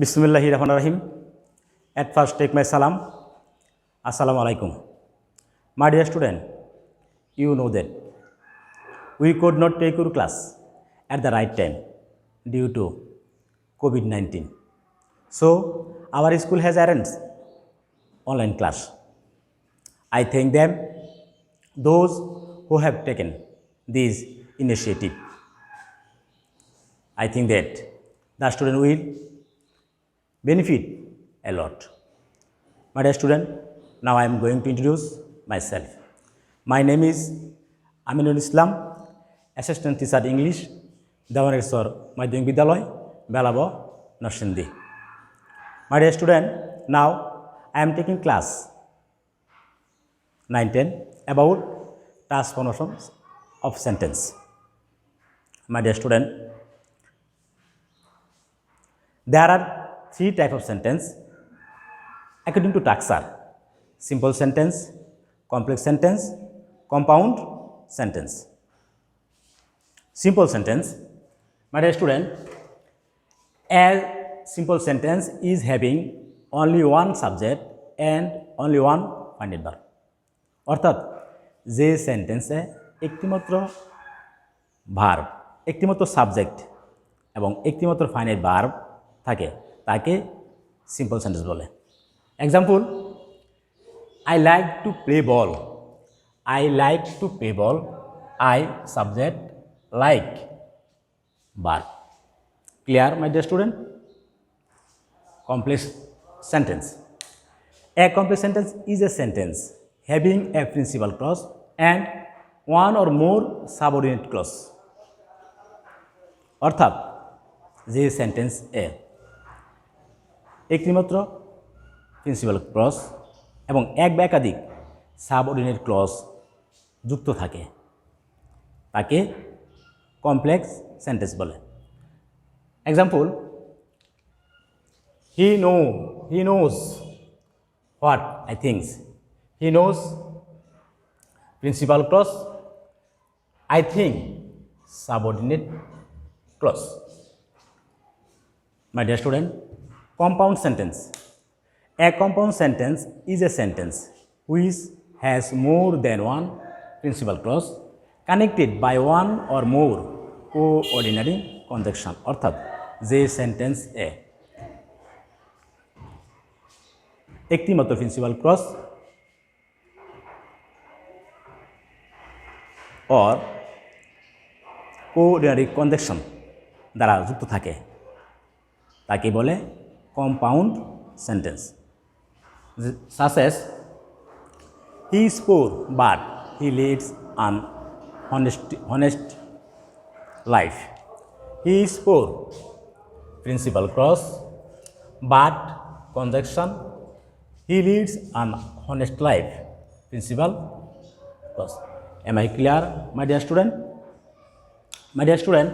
Bismillahirrahmanirrahim. At first, take my salam. Assalamu alaikum. My dear student, you know that we could not take your class at the right time due to COVID-19. So, our school has arranged online class. I thank them, those who have taken this initiative. I think that the student will benefit a lot. My dear student, now I am going to introduce myself. My name is Aminul Islam, Assistant Teacher English, Dawaneshwar Madhyamik Vidyalaya, Belabo, Narshindi. My dear student, now I am taking class 9-10 about transformations of sentence. My dear student, there are three types of sentence according to Taksar: simple sentence, complex sentence, compound sentence. Simple sentence, my dear student, a simple sentence is having only one subject and only one finite verb. অর্থাৎ যে সেন্টেন্সে একটিমাত্র verb, একটিমাত্র subject এবং একটিমাত্র finite verb থাকে তাকে simple sentence বলে। Example: I like to play ball. I like to play ball, I subject, like verb. Clear my dear student? Complex sentence. A complex sentence is a sentence having a principal clause and one or more subordinate clause. অর্থাৎ যে sentence এ একটিমাত্র principal clause এবং এক বা একাধিক subordinate clause যুক্ত থাকে তাকে কমপ্লেক্স সেন্টেন্স বলে। Example: He knows what I think. He knows principal clause, I think subordinate clause. My dear student, compound sentence. A compound sentence is a sentence which has more than one principal clause connected by one or more coordinate conjunction. অর্থাৎ যে sentence এ একটি মাত্র principal clause or coordinate conjunction দ্বারা যুক্ত থাকে তাকে বলে compound sentence. such as he is poor but he leads an honest life. He is poor, principal clause, but conjunction, he leads an honest life, principal clause. Am I clear, my dear student? My dear student,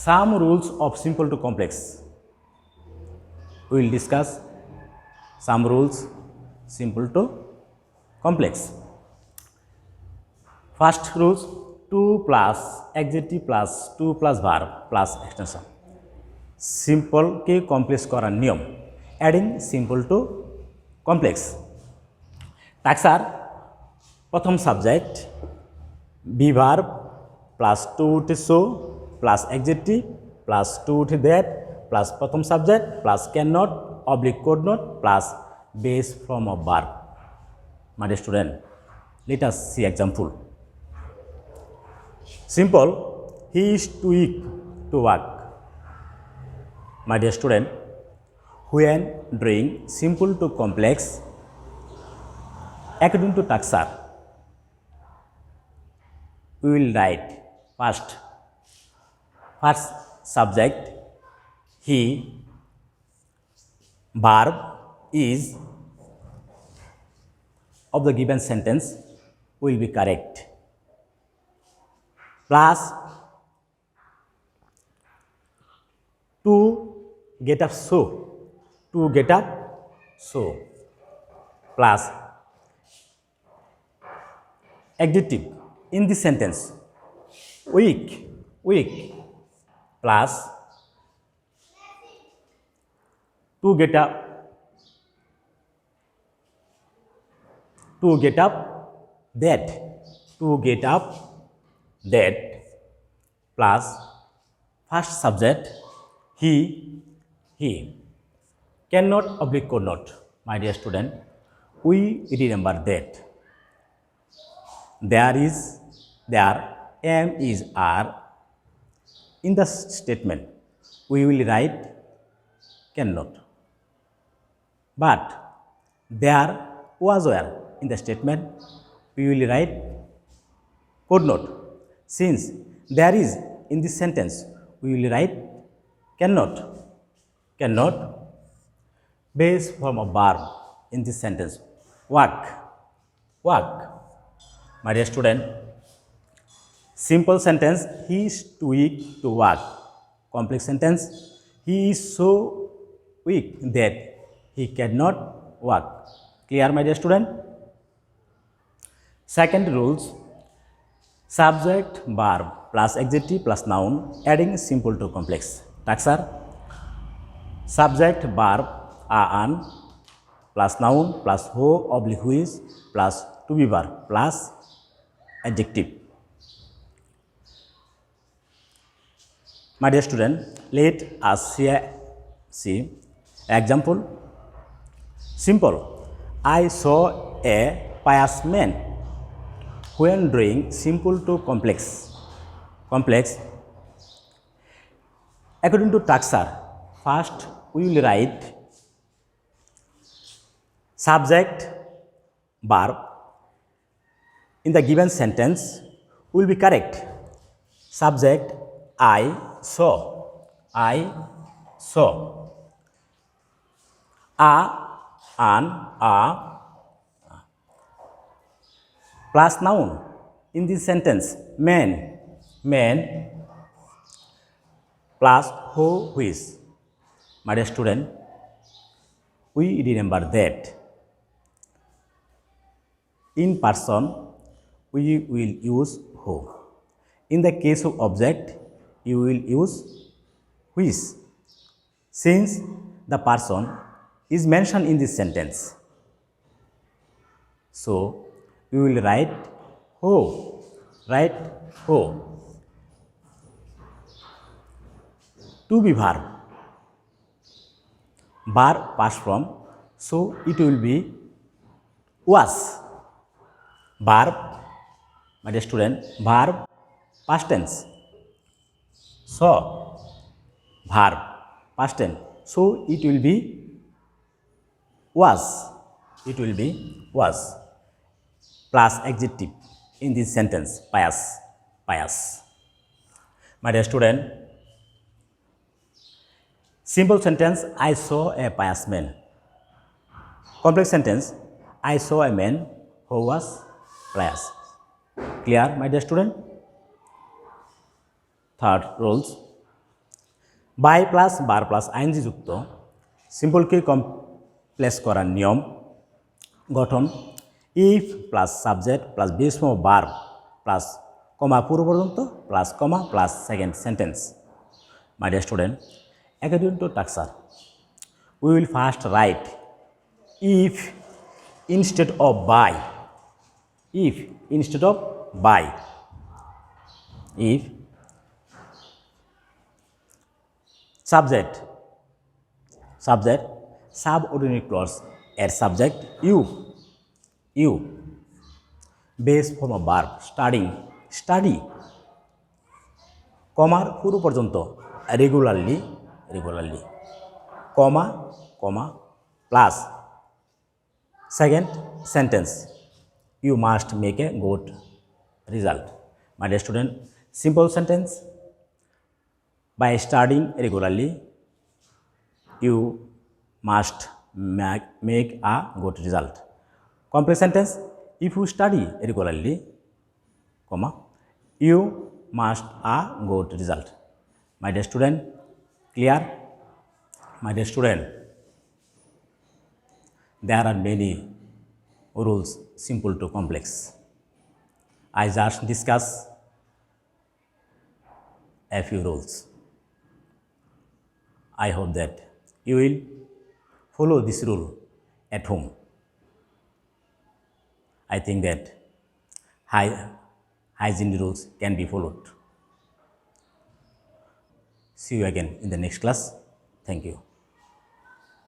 some rules of simple to complex. We will discuss some rules simple to complex. First rules: 2 plus adjective plus 2 plus verb plus extension. Simple के complex করার নিয়ম, adding simple to complex. Taksar প্রথম subject, be verb plus 2 উঠে so plus adjective plus 2 উঠে that plus প্রথম subject plus can not অবলিক could not plus base form of verb. My dear student, let us see example. Simple: he is too weak to work. My dear student, when drawing simple to complex according to Taksar, we will write first subject he, verb is of the given sentence will be correct, plus to get up so, to get up so, plus adjective in this sentence weak plus to get up, to get up, that, to get up, that, plus first subject, he, cannot oblique could not. My dear student, we remember that there am is are in the statement. We will write cannot, but there was where in the statement we will write could not. Since there is in this sentence, we will write cannot. Cannot, base form of verb in this sentence. Work. Work. My dear student, simple sentence, he is too weak to work. Complex sentence, he is so weak that he cannot work. Clear, my dear student? Second rules, subject, verb plus adjective plus noun, adding simple to complex. Taksar, subject, verb, an plus noun plus who oblique who is plus to be verb plus adjective. My dear student, let us see example. Simple. I saw a pious man. When drawing simple to complex. Complex. According to Taksar, first we will write subject, verb. In the given sentence will be correct. Subject, I saw. I saw. An, plus noun in this sentence, man, plus who is. My dear student, we remember that in person we will use who. In the case of object, you will use which, since the person is mentioned in this sentence. So, we will write who. Write who. To be verb. Verb past form, so it will be was. Verb, my dear student, verb past tense. So, verb past tense, so it will be was. It will be was plus adjective in this sentence, pious. Pious. My dear student, simple sentence, I saw a pious man. Complex sentence, I saw a man who was pious. Clear, my dear student? Third rules, by plus bar plus ing যুক্ত সিম্পলকে complex করার নিয়ম গঠন if plus subject plus base form verb plus কমা পূর্ব পর্যন্ত plus comma plus second sentence. My dear student, according to Taksar, we will first write if instead of by. If instead of by. If subject subordinate clause at subject you base form of verb study কমার পুরো পর্যন্ত regularly comma plus second sentence you must make a good result. My dear student, simple sentence, by studying regularly you must make a good result. Complex sentence, if you study regularly, comma, you must a good result. My dear student, clear? My dear student, there are many rules simple to complex. I just discuss a few rules. I hope that you will follow this rule at home. I think that hygiene rules can be followed. See you again in the next class. Thank you.